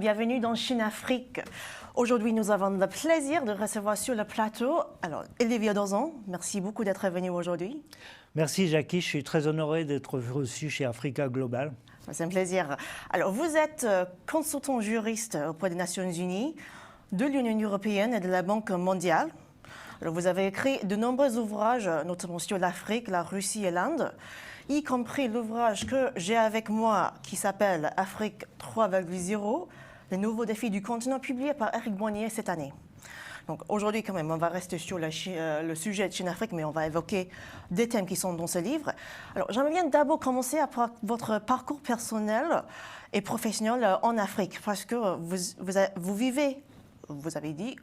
Bienvenue dans Chine-Afrique. Aujourd'hui, nous avons le plaisir de recevoir sur le plateau Olivier Dauzon. Merci beaucoup d'être venu aujourd'hui. Merci Jackie, je suis très honoré d'être reçu chez Africa Global. C'est un plaisir. Alors, vous êtes consultant juriste auprès des Nations Unies, de l'Union européenne et de la Banque mondiale. Alors, vous avez écrit de nombreux ouvrages, notamment sur l'Afrique, la Russie et l'Inde, y compris l'ouvrage que j'ai avec moi qui s'appelle Afrique 3,0, les nouveaux défis du continent, publié par Eric Bonnier cette année. Donc aujourd'hui, quand même, on va rester sur le sujet de Chine-Afrique, mais on va évoquer des thèmes qui sont dans ce livre. Alors, j'aimerais bien d'abord commencer par votre parcours personnel et professionnel en Afrique, parce que vous vivez, vous avez dit,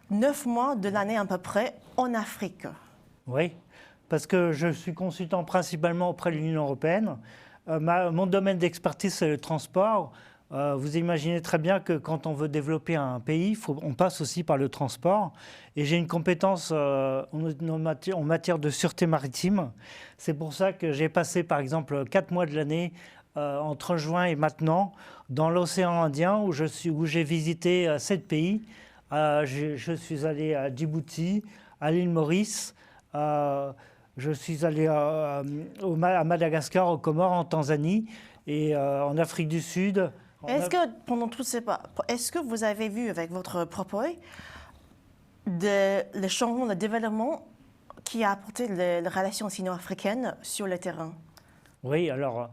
9 mois de l'année à peu près en Afrique. Oui, parce que je suis consultant principalement auprès de l'Union européenne. Mon domaine d'expertise, c'est le transport. Vous imaginez très bien que quand on veut développer un pays, on passe aussi par le transport. Et j'ai une compétence en matière de sûreté maritime. C'est pour ça que j'ai passé, par exemple, 4 mois de l'année, entre juin et maintenant, dans l'océan Indien, où j'ai visité 7 pays. Je suis allé à Djibouti, à l'île Maurice, je suis allé à Madagascar, aux Comores, en Tanzanie et en Afrique du Sud. Est-ce que pendant tous ces pas, est-ce que vous avez vu avec votre propre œil le changement, le développement qui a apporté les relations sino-africaines sur le terrain? Oui, alors,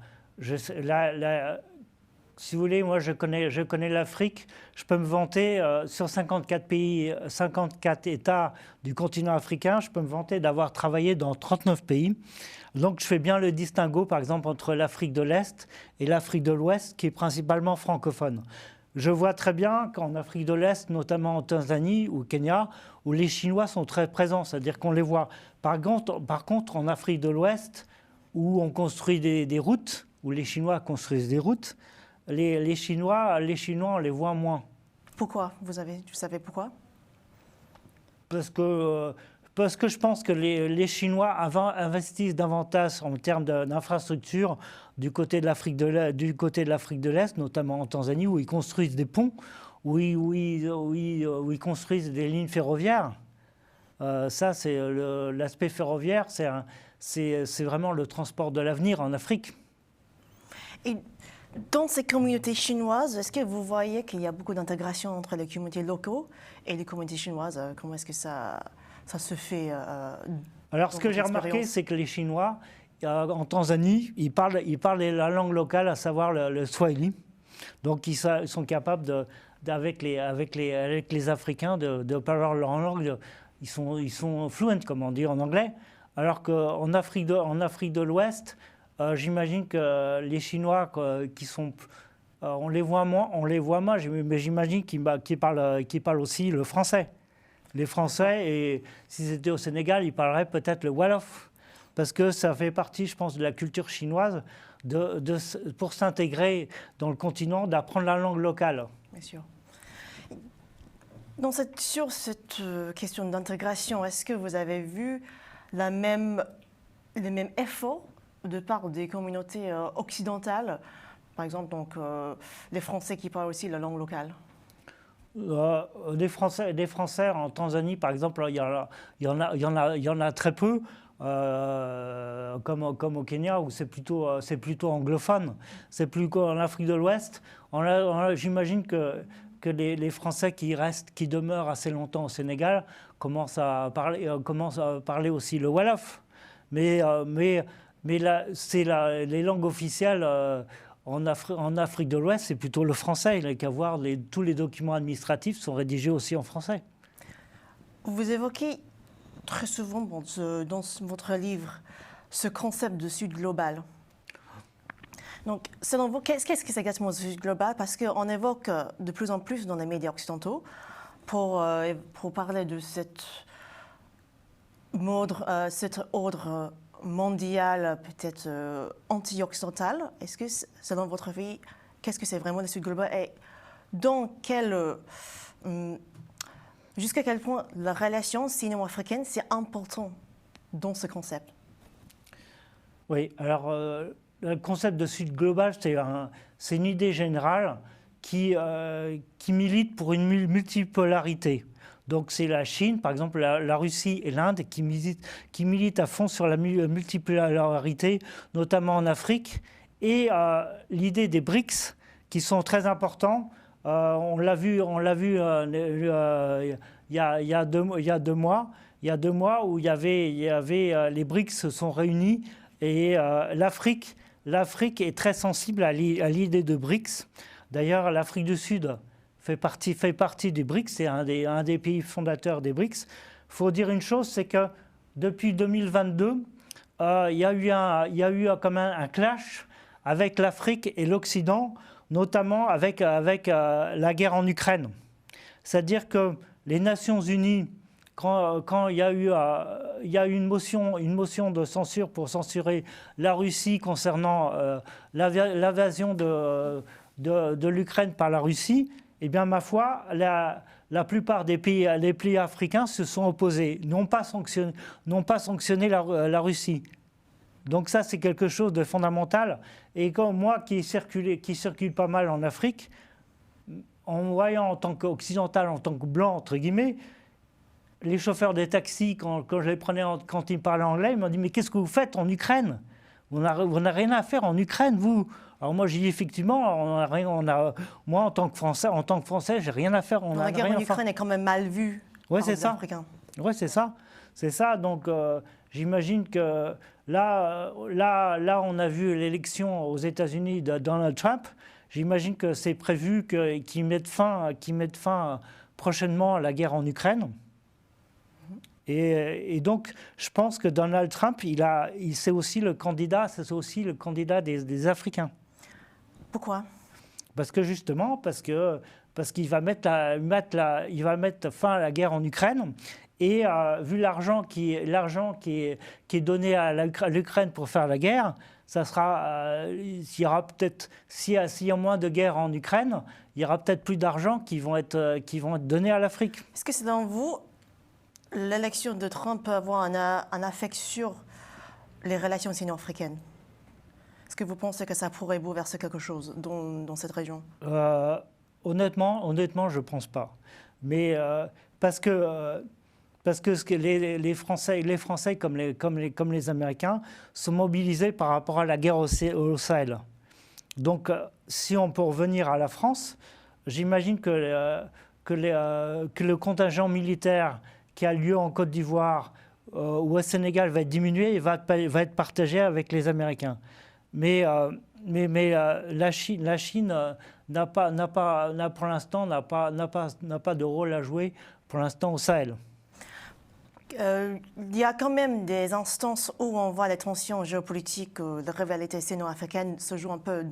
si vous voulez, moi je connais l'Afrique. Je peux me vanter sur 54 pays, 54 États du continent africain, je peux me vanter d'avoir travaillé dans 39 pays. Donc je fais bien le distinguo, par exemple, entre l'Afrique de l'Est et l'Afrique de l'Ouest, qui est principalement francophone. Je vois très bien qu'en Afrique de l'Est, notamment en Tanzanie ou au Kenya, où les Chinois sont très présents, c'est-à-dire qu'on les voit. Par contre, en Afrique de l'Ouest, où on construit des routes, où les Chinois construisent des routes, les Chinois, on les voit moins. Pourquoi? Vous savez pourquoi? Parce que je pense que les Chinois investissent davantage en termes d'infrastructures du côté de l'Afrique de l'Est, notamment en Tanzanie, où ils construisent des ponts, où ils construisent des lignes ferroviaires. Ça, c'est l'aspect ferroviaire, c'est vraiment le transport de l'avenir en Afrique. Et dans ces communautés chinoises, est-ce que vous voyez qu'il y a beaucoup d'intégration entre les communautés locales et les communautés chinoises? Comment est-ce que ça se fait? Alors, ce que j'ai remarqué, c'est que les Chinois, en Tanzanie, ils parlent la langue locale, à savoir le Swahili. Donc, ils sont capables, avec les Africains, de parler leur langue. Ils sont fluents, comme on dit en anglais. Alors qu'en Afrique de l'Ouest, j'imagine que les Chinois qui sont... on les voit moins, mais j'imagine qu'ils parlent aussi le français. Les Français, et si c'était au Sénégal, ils parleraient peut-être le Wolof, parce que ça fait partie, je pense, de la culture chinoise, pour s'intégrer dans le continent, d'apprendre la langue locale. Bien sûr. Sur cette question d'intégration, est-ce que vous avez vu les mêmes efforts de part des communautés occidentales, par exemple donc, les Français qui parlent aussi la langue locale? Des Français en Tanzanie, par exemple, il y en a très peu, comme au Kenya, où c'est plutôt anglophone. C'est plus qu'en Afrique de l'Ouest. J'imagine que les Français qui demeurent assez longtemps au Sénégal commencent à parler aussi le Wolof. Mais là, les langues officielles en Afrique de l'Ouest, c'est plutôt le français. Il n'y a qu'à voir, tous les documents administratifs sont rédigés aussi en français. Vous évoquez très souvent dans votre livre ce concept de Sud global. Donc, selon vous, qu'est-ce que c'est exactement le Sud global? Parce qu'on évoque de plus en plus dans les médias occidentaux pour parler de cet ordre mondial, peut-être anti-occidental. Est-ce que, selon votre avis, qu'est-ce que c'est vraiment le Sud global et jusqu'à quel point la relation sino-africaine, c'est important dans ce concept? Oui, alors le concept de Sud global, c'est une idée générale qui militent pour une multipolarité. Donc c'est la Chine, par exemple la Russie et l'Inde qui militent à fond sur la multipolarité, notamment en Afrique. Et l'idée des BRICS, qui sont très importants, on l'a vu il y a 2 mois. Il y a 2 mois où il y avait les BRICS se sont réunis et l'Afrique est très sensible à l'idée de BRICS. D'ailleurs, l'Afrique du Sud fait partie des BRICS, c'est un des pays fondateurs des BRICS. Il faut dire une chose, c'est que depuis 2022, il y a eu comme un clash avec l'Afrique et l'Occident, notamment avec la guerre en Ukraine. C'est-à-dire que les Nations Unies, quand il y a eu une motion de censure pour censurer la Russie concernant l'invasion de l'Ukraine par la Russie, eh bien, ma foi, la plupart des pays africains se sont opposés, n'ont pas sanctionné la Russie. Donc ça, c'est quelque chose de fondamental. Et comme moi, qui circule pas mal en Afrique, en voyant en tant qu'occidental, en tant que blanc, entre guillemets, les chauffeurs des taxis, quand je les prenais, quand ils parlaient anglais, ils m'ont dit « Mais qu'est-ce que vous faites en Ukraine ? Vous n'avez rien à faire en Ukraine, vous ?» Alors moi, j'ai dit effectivement, moi, en tant que Français, j'ai rien à faire. La guerre en Ukraine est quand même mal vue par les Africains. Oui, c'est ça. C'est ça. Donc, j'imagine que là, on a vu l'élection aux États-Unis de Donald Trump. J'imagine que c'est prévu qu'ils mettent fin prochainement à la guerre en Ukraine. Et donc, je pense que Donald Trump, c'est aussi le candidat des Africains. Pourquoi ? Parce qu'il va mettre fin à la guerre en Ukraine. Et vu l'argent qui est donné à l'Ukraine pour faire la guerre, ça sera, s'il y a moins de guerre en Ukraine, il y aura peut-être plus d'argent qui vont être donnés à l'Afrique. Est-ce que selon vous, l'élection de Trump peut avoir un effet sur les relations sino-africaines ? Est-ce que vous pensez que ça pourrait bouleverser quelque chose dans cette région ? Honnêtement, je ne pense pas. Mais parce que les Français comme les Américains sont mobilisés par rapport à la guerre au Sahel. Donc, si on peut revenir à la France, j'imagine que le contingent militaire qui a lieu en Côte d'Ivoire ou au Sénégal va être diminué et va être partagé avec les Américains. Mais la Chine pour l'instant n'a pas de rôle à jouer pour l'instant au Sahel. Il y a quand même des instances où on voit les tensions géopolitiques, les rivalités sino-africaines se jouent un peu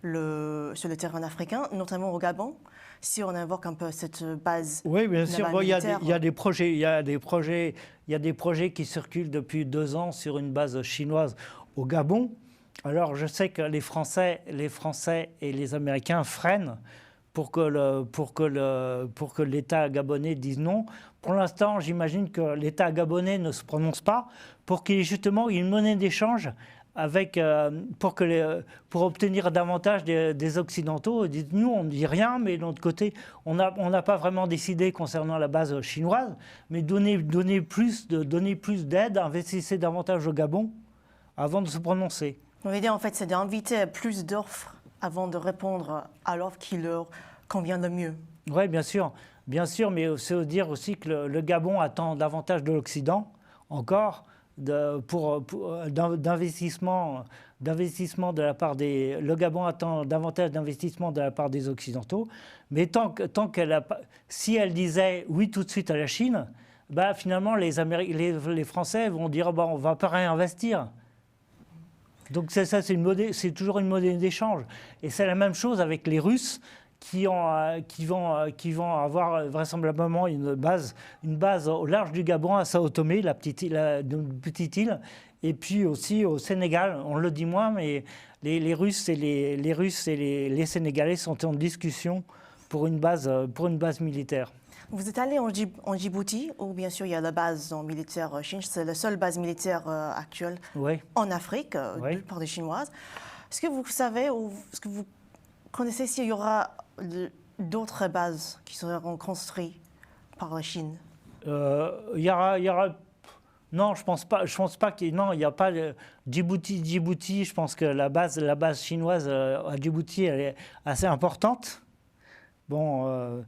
sur le terrain africain, notamment au Gabon. Si on invoque un peu cette base. Oui, bien sûr. Il y a des projets qui circulent depuis 2 ans sur une base chinoise au Gabon. Alors, je sais que les Français et les Américains freinent pour que l'État gabonais dise non. Pour l'instant, j'imagine que l'État gabonais ne se prononce pas pour qu'il y ait justement une monnaie d'échange pour obtenir davantage des Occidentaux. Nous, on ne dit rien, mais de l'autre côté, on n'a pas vraiment décidé concernant la base chinoise, mais donner plus d'aide, investissez davantage au Gabon avant de se prononcer. L'idée, en fait, c'est d'inviter plus d'offres avant de répondre à l'offre qui leur convient le mieux. Oui, bien sûr, mais c'est dire aussi que le Gabon attend davantage de l'Occident, encore, d'investissement de la part des... Le Gabon attend davantage d'investissement de la part des Occidentaux, mais si elle disait oui tout de suite à la Chine, finalement, les Français vont dire on ne va pas réinvestir. Donc c'est toujours une monnaie d'échange. Et c'est la même chose avec les Russes qui vont avoir vraisemblablement une base au large du Gabon, à Sao Tomé, une petite île, et puis aussi au Sénégal. On le dit moins, mais les Russes et les Sénégalais sont en discussion pour une base militaire. Vous êtes allé en Djibouti, où bien sûr il y a la base militaire chinoise, c'est la seule base militaire actuelle en Afrique, par des Chinoises. Est-ce que vous savez ou est-ce que vous connaissez s'il y aura d'autres bases qui seront construites par la Chine? Il y aura. Non, je pense pas. Je pense pas qu'il non, il n'y a pas Djibouti. Je pense que la base chinoise à Djibouti, elle est assez importante. Bon,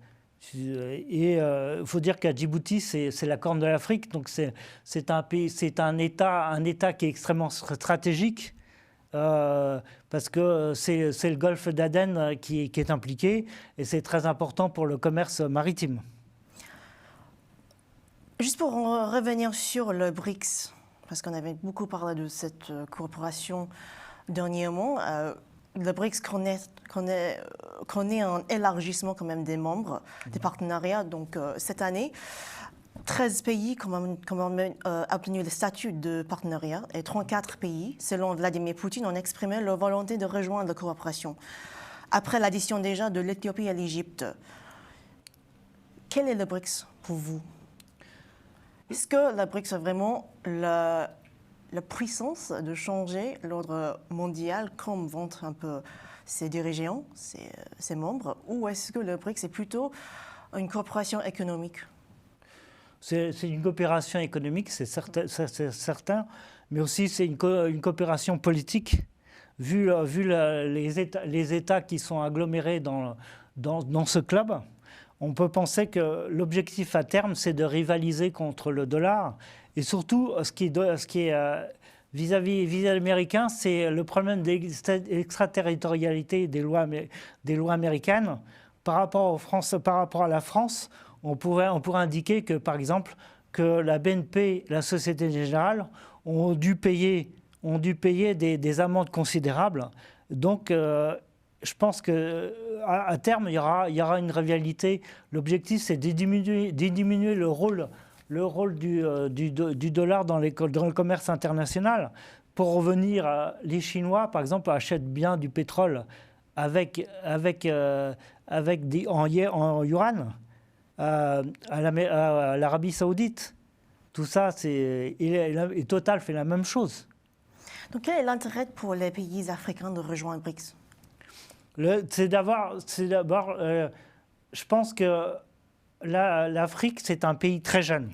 et il faut dire qu'à Djibouti, c'est la Corne de l'Afrique, donc c'est un pays, c'est un État qui est extrêmement stratégique. Parce que c'est le golfe d'Aden qui est impliqué et c'est très important pour le commerce maritime. Juste pour revenir sur le BRICS, parce qu'on avait beaucoup parlé de cette coopération dernièrement, le BRICS connaît un élargissement quand même des membres, des partenariats. Donc cette année, 13 pays ont obtenu le statut de partenariat et 34 pays, selon Vladimir Poutine, ont exprimé leur volonté de rejoindre la coopération. Après l'addition déjà de l'Éthiopie et l'Égypte, quel est le BRICS pour vous? Est-ce que le BRICS a vraiment la puissance de changer l'ordre mondial comme vont un peu ses dirigeants, ses membres, ou est-ce que le BRICS est plutôt une coopération économique? C'est une coopération économique, c'est certain, mais aussi c'est une coopération politique, vu les États qui sont agglomérés dans ce club. On peut penser que l'objectif à terme, c'est de rivaliser contre le dollar. Et surtout, ce qui est vis-à-vis américain, c'est le problème de l'extraterritorialité des lois américaines. Par rapport à la France, on pourrait indiquer que, par exemple, que la BNP, la Société Générale, ont dû payer des amendes considérables. Donc, je pense qu'à terme, il y aura une rivalité. L'objectif, c'est de diminuer le rôle du dollar dans le commerce international. Pour revenir, les Chinois, par exemple, achètent bien du pétrole en yuan à l'Arabie Saoudite. Tout ça, et Total fait la même chose. Donc, quel est l'intérêt pour les pays africains de rejoindre BRICS? C'est d'abord, je pense que l'Afrique, c'est un pays très jeune.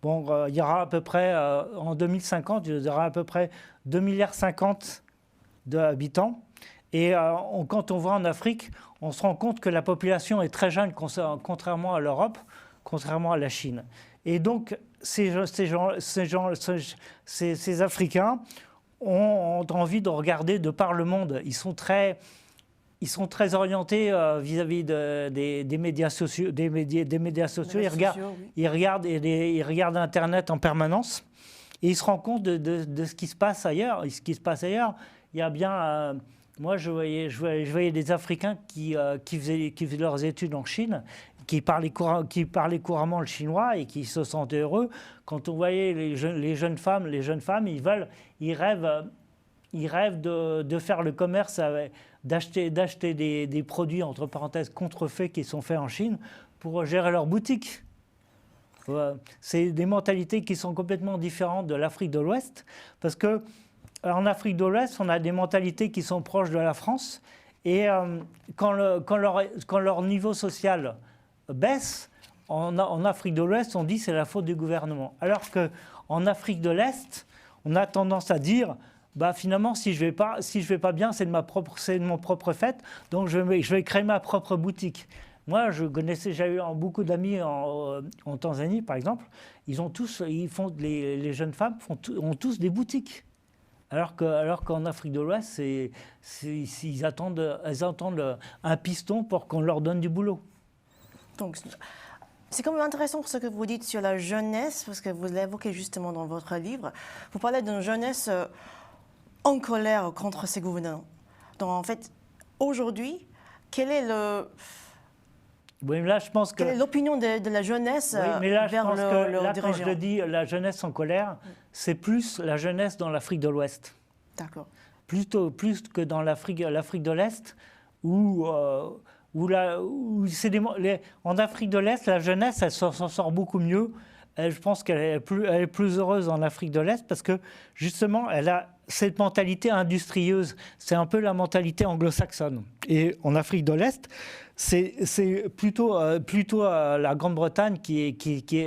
Bon, il y aura à peu près, en 2050, il y aura à peu près 2,5 milliards d'habitants. Et quand on voit en Afrique, on se rend compte que la population est très jeune, contrairement à l'Europe, contrairement à la Chine. Et donc, ces Africains ont envie de regarder de par le monde. Ils sont très orientés vis-à-vis des médias sociaux. Ils regardent Internet en permanence et ils se rendent compte de ce qui se passe ailleurs. Il y a bien... moi, je voyais des Africains qui faisaient leurs études en Chine, qui parlaient couramment le chinois et qui se sentaient heureux. Quand on voyait les jeunes femmes, ils rêvent de faire le commerce, d'acheter des produits, entre parenthèses, contrefaits qui sont faits en Chine pour gérer leur boutique. C'est des mentalités qui sont complètement différentes de l'Afrique de l'Ouest, parce qu'en Afrique de l'Ouest, on a des mentalités qui sont proches de la France, et quand leur niveau social baisse, en Afrique de l'Ouest, on dit que c'est la faute du gouvernement. Alors qu'en Afrique de l'Est, on a tendance à dire... finalement, si je vais pas bien, c'est de mon propre fait, donc je vais créer ma propre boutique. Moi, j'avais eu beaucoup d'amis en Tanzanie, par exemple. Les jeunes femmes ont tous des boutiques, alors qu'en Afrique de l'Ouest, ils attendent un piston pour qu'on leur donne du boulot. Donc, c'est quand même intéressant ce que vous dites sur la jeunesse, parce que vous l'évoquez justement dans votre livre. Vous parlez d'une jeunesse en colère contre ces gouvernants. Donc en fait, aujourd'hui, quelle est l'opinion de la jeunesse vers le dirigeant? Quand je dis la jeunesse en colère, c'est plus la jeunesse dans l'Afrique de l'Ouest. D'accord. Plus que dans l'Afrique de l'Est, en Afrique de l'Est, la jeunesse, elle s'en sort beaucoup mieux. je pense qu'elle est plus heureuse en Afrique de l'Est parce que justement, elle a cette mentalité industrieuse. C'est un peu la mentalité anglo-saxonne. Et en Afrique de l'Est, c'est plutôt la Grande-Bretagne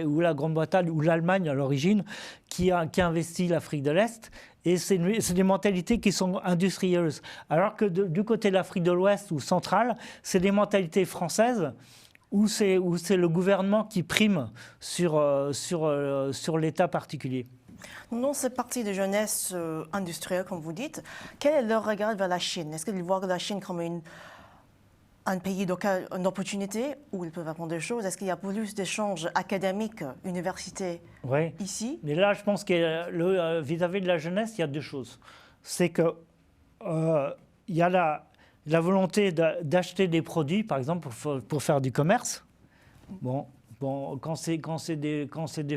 ou la Grande-Bretagne ou l'Allemagne à l'origine qui investit l'Afrique de l'Est. Et c'est des mentalités qui sont industrieuses. Alors que du côté de l'Afrique de l'Ouest ou centrale, c'est des mentalités françaises où c'est le gouvernement qui prime sur l'État particulier. Dans ce parti de jeunesse industrielle, comme vous dites, quel est leur regard vers la Chine? Est-ce qu'ils voient la Chine comme un pays d'opportunité où ils peuvent apprendre des choses? Est-ce qu'il y a plus d'échanges académiques, universités ici? Mais là, je pense que vis-à-vis de la jeunesse, il y a deux choses. C'est qu'il y a la volonté d'acheter des produits, par exemple, pour faire du commerce. Bon, quand c'est des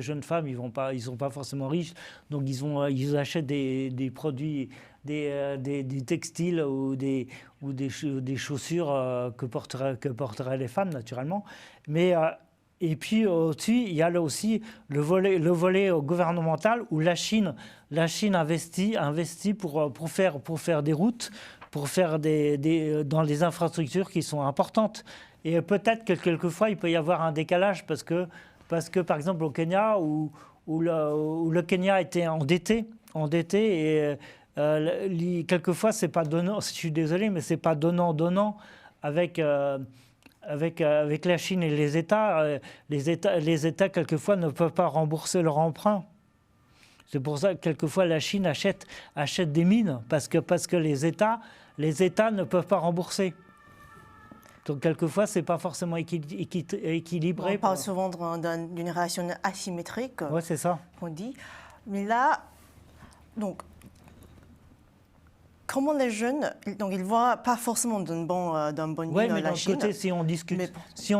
jeunes femmes, ils sont pas forcément riches, donc ils achètent des produits, des textiles ou des chaussures que porteraient les femmes naturellement. Mais et puis aussi, il y a là aussi le volet gouvernemental où la Chine investit pour faire des routes, pour faire dans les infrastructures qui sont importantes. Et peut-être que quelquefois, il peut y avoir un décalage parce que par exemple, au Kenya, où le Kenya était endetté et quelquefois, c'est pas donnant, je suis désolé, mais c'est pas donnant avec la Chine et les États. Les États, quelquefois, ne peuvent pas rembourser leur emprunt. C'est pour ça que quelquefois, la Chine achète des mines parce que les États ne peuvent pas rembourser. Donc, quelquefois, ce n'est pas forcément équilibré. On parle souvent d'une relation asymétrique. Oui, c'est ça. On dit. Mais là, donc, comment les jeunes, donc ils ne voient pas forcément d'un bon Oui, mais la d'un Chine. côté, si on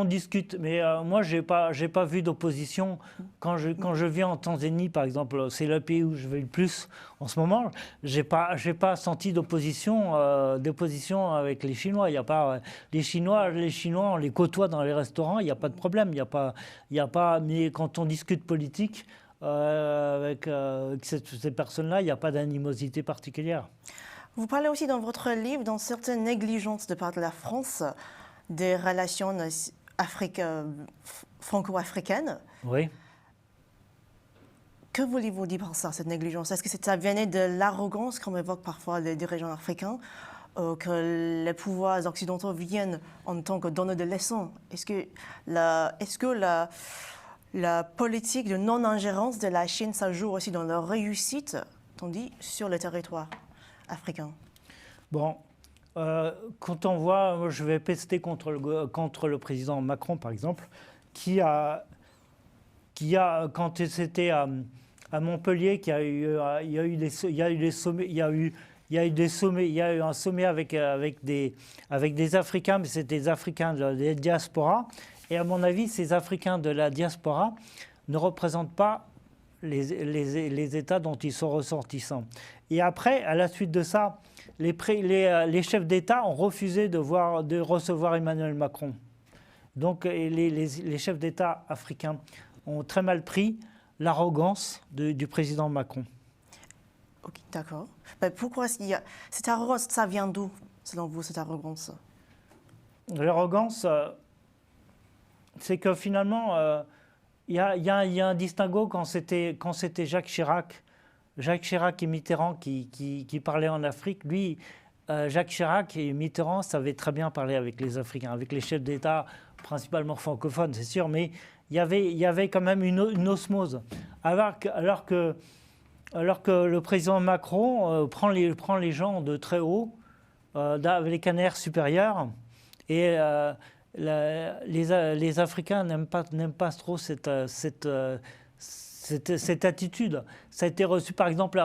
discute, mais moi, j'ai pas vu d'opposition. Quand je vis en Tanzanie, par exemple, c'est le pays où je vais le plus en ce moment, j'ai pas senti d'opposition avec les Chinois. Il y a pas les Chinois, on les côtoie dans les restaurants, il n'y a pas de problème. Il y a pas. Mais quand on discute politique avec ces personnes-là, il n'y a pas d'animosité particulière. Vous parlez aussi dans votre livre dans certaines négligences de part de la France des relations franco-africaines. Oui. Que voulez-vous dire par ça, cette négligence? Est-ce que ça venait de l'arrogance, comme évoquent parfois les dirigeants africains, que les pouvoirs occidentaux viennent en tant que donneurs de leçons? Est-ce que la politique de non-ingérence de la Chine, ça joue aussi dans leur réussite, tandis sur le territoire africain? Bon, quand on voit, moi je vais pester contre le président Macron, par exemple, qui a quand c'était à Montpellier, il y a eu un sommet avec des Africains, mais c'était des Africains de la diaspora. Et à mon avis, ces Africains de la diaspora ne représentent pas les États dont ils sont ressortissants. Et après, à la suite de ça, les chefs d'État ont refusé de recevoir Emmanuel Macron. Donc les chefs d'État africains ont très mal pris l'arrogance du président Macron. Ok, d'accord. Mais pourquoi cette arrogance, ça vient d'où, selon vous, cette arrogance? L'arrogance, c'est que finalement, il y a un distinguo quand c'était Jacques Chirac et Mitterrand qui parlaient en Afrique. Lui, Jacques Chirac et Mitterrand savaient très bien parler avec les Africains, avec les chefs d'État, principalement francophones, c'est sûr, mais il y avait quand même une osmose. Alors que le président Macron prend les gens de très haut, avec les canards supérieurs, et les Africains n'aiment pas trop cette attitude. Ça a été reçu, par exemple,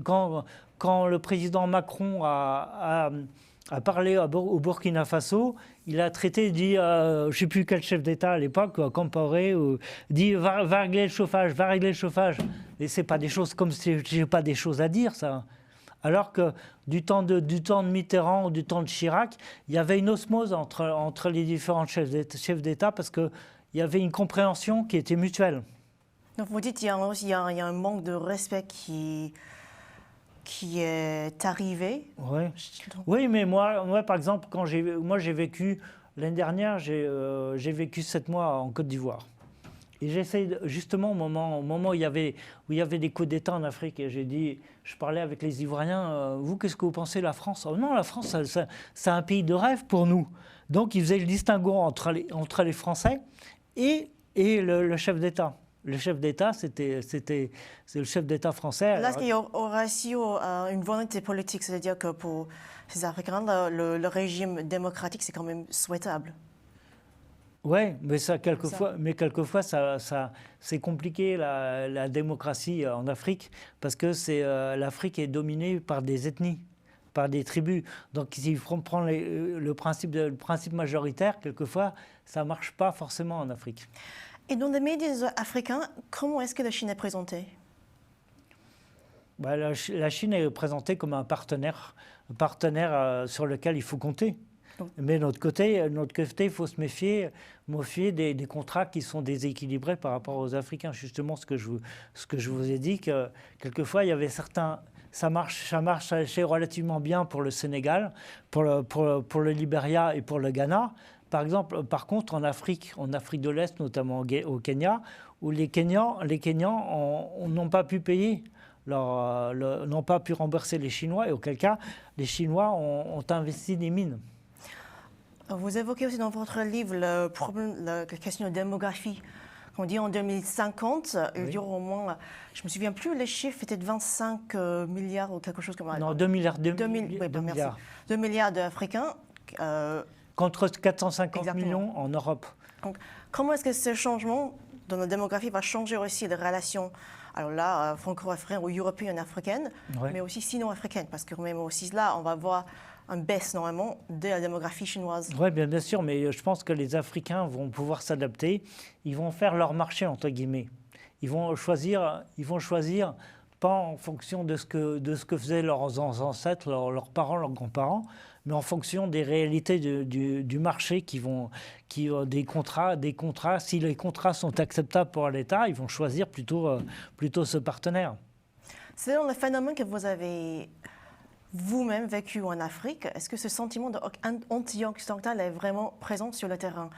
quand le président Macron a parlé au Burkina Faso, il a traité, dit, je ne sais plus quel chef d'État à l'époque, Compaoré, dit va régler le chauffage. Et ce n'est pas des choses comme si je n'ai pas des choses à dire, ça. Alors que du temps de Mitterrand ou du temps de Chirac, il y avait une osmose entre les différents chefs d'État parce qu'il y avait une compréhension qui était mutuelle. Donc vous dites qu'il y a un manque de respect qui est arrivé. Ouais. Oui, mais moi, par exemple, quand j'ai vécu, l'année dernière, j'ai vécu 7 mois en Côte d'Ivoire. Et j'essaie, justement, au moment où il y avait des coups d'État en Afrique, et je parlais avec les Ivoiriens, vous, qu'est-ce que vous pensez de la France? Oh, non, la France, c'est un pays de rêve pour nous. Donc, ils faisaient le distinguo entre les Français et le chef d'État. Le chef d'État, c'est le chef d'État français. Là, il y aura aussi une volonté politique, c'est-à-dire que pour ces Africains, le régime démocratique, c'est quand même souhaitable. Oui, mais quelquefois, c'est compliqué la démocratie en Afrique, parce que l'Afrique est dominée par des ethnies, par des tribus. Donc, si on prend le principe majoritaire, quelquefois, ça ne marche pas forcément en Afrique. Et dans les médias africains, comment est-ce que la Chine est présentée? La Chine est présentée comme un partenaire sur lequel il faut compter. Mais de notre côté, il faut se méfier des contrats qui sont déséquilibrés par rapport aux Africains. Justement, ce que je vous ai dit, que quelquefois, il y avait certains... Ça marchait relativement bien pour le Sénégal, pour le Libéria et pour le Ghana. Par contre, en Afrique de l'Est, notamment au Kenya, où les Kenyans n'ont pas pu payer, n'ont pas pu rembourser les Chinois, et auquel cas, les Chinois ont investi des mines. Vous évoquez aussi dans votre livre la question de démographie. On dit en 2050, il y aura au moins, je ne me souviens plus, les chiffres étaient de 25 milliards ou quelque chose comme ça. Non, 2 milliards. 2 milliards. 2 milliards d'Africains. Contre 450 Exactement. millions en Europe. Donc, comment est-ce que ce changement dans la démographie va changer aussi les relations, alors là, franco-africaines ou européennes, africaines, mais aussi sino-africaines? Parce que même aussi là, on va voir une baisse normalement de la démographie chinoise. Oui, bien sûr, mais je pense que les Africains vont pouvoir s'adapter. Ils vont faire leur marché, entre guillemets. Ils vont choisir pas en fonction de ce que faisaient leurs ancêtres, leurs parents, leurs grands-parents, mais en fonction des réalités du marché des contrats. Si les contrats sont acceptables pour l'État, ils vont choisir plutôt ce partenaire. C'est dans le phénomène que vous avez vous-même vécu en Afrique. Est-ce que ce sentiment anti-occidental est vraiment présent sur le terrain?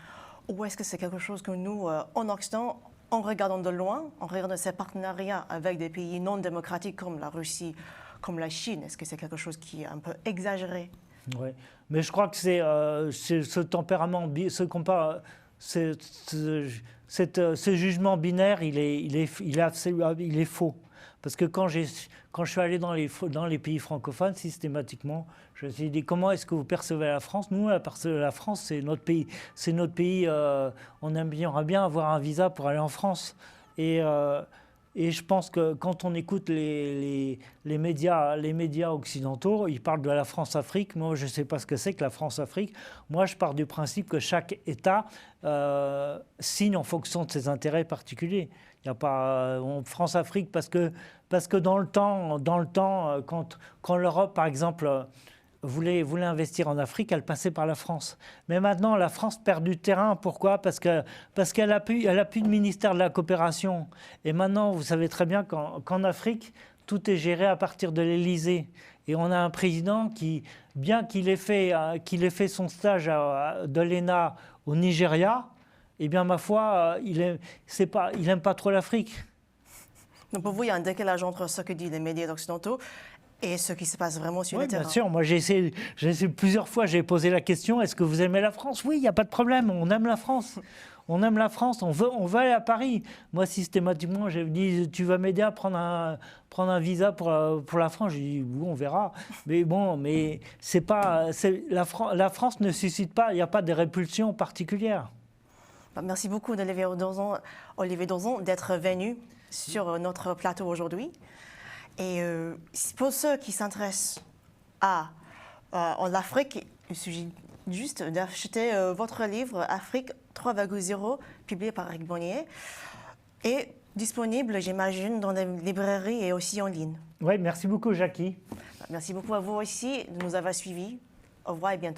Ou est-ce que c'est quelque chose que nous, en Occident, en regardant de loin, en regardant ces partenariats avec des pays non démocratiques comme la Russie, comme la Chine, est-ce que c'est quelque chose qui est un peu exagéré? Oui, mais je crois que c'est ce tempérament, ce jugement binaire, il est faux. Parce que quand je suis allé dans les pays francophones, systématiquement, je me suis dit, comment est-ce que vous percevez la France? Nous, la France, c'est notre pays. C'est notre pays. On aimerait bien avoir un visa pour aller en France. Et je pense que quand on écoute les médias occidentaux, ils parlent de la France-Afrique. Moi, je ne sais pas ce que c'est que la France-Afrique. Moi, je pars du principe que chaque État signe en fonction de ses intérêts particuliers. Il n'y a pas France-Afrique parce que dans le temps, quand l'Europe, par exemple, voulait investir en Afrique, elle passait par la France. Mais maintenant, la France perd du terrain. Pourquoi? Parce qu'elle n'a plus de ministère de la coopération. Et maintenant, vous savez très bien qu'en Afrique, tout est géré à partir de l'Élysée. Et on a un président qui, bien qu'il ait fait son stage de l'ENA au Nigeria, eh bien, ma foi, il n'aime pas trop l'Afrique. Donc pour vous, il y a un décalage entre ce que disent les médias occidentaux et ce qui se passe vraiment sur le terrain. Bien sûr. Moi, j'ai essayé plusieurs fois, j'ai posé la question, est-ce que vous aimez la France? Oui, il n'y a pas de problème, on aime la France. On aime la France, on veut aller à Paris. Moi, systématiquement, j'ai dit, tu vas m'aider à prendre un visa pour la France. J'ai dit, oui, on verra. Mais bon, la France ne suscite pas, il n'y a pas de répulsion particulière. Merci beaucoup Olivier Dauzon d'être venu sur notre plateau aujourd'hui. Et pour ceux qui s'intéressent en Afrique, il suffit juste d'acheter votre livre Afrique 3.0, publié par Eric Bonnier, et disponible, j'imagine, dans les librairies et aussi en ligne. Oui, merci beaucoup, Jackie. Merci beaucoup à vous aussi de nous avoir suivis. Au revoir et bientôt.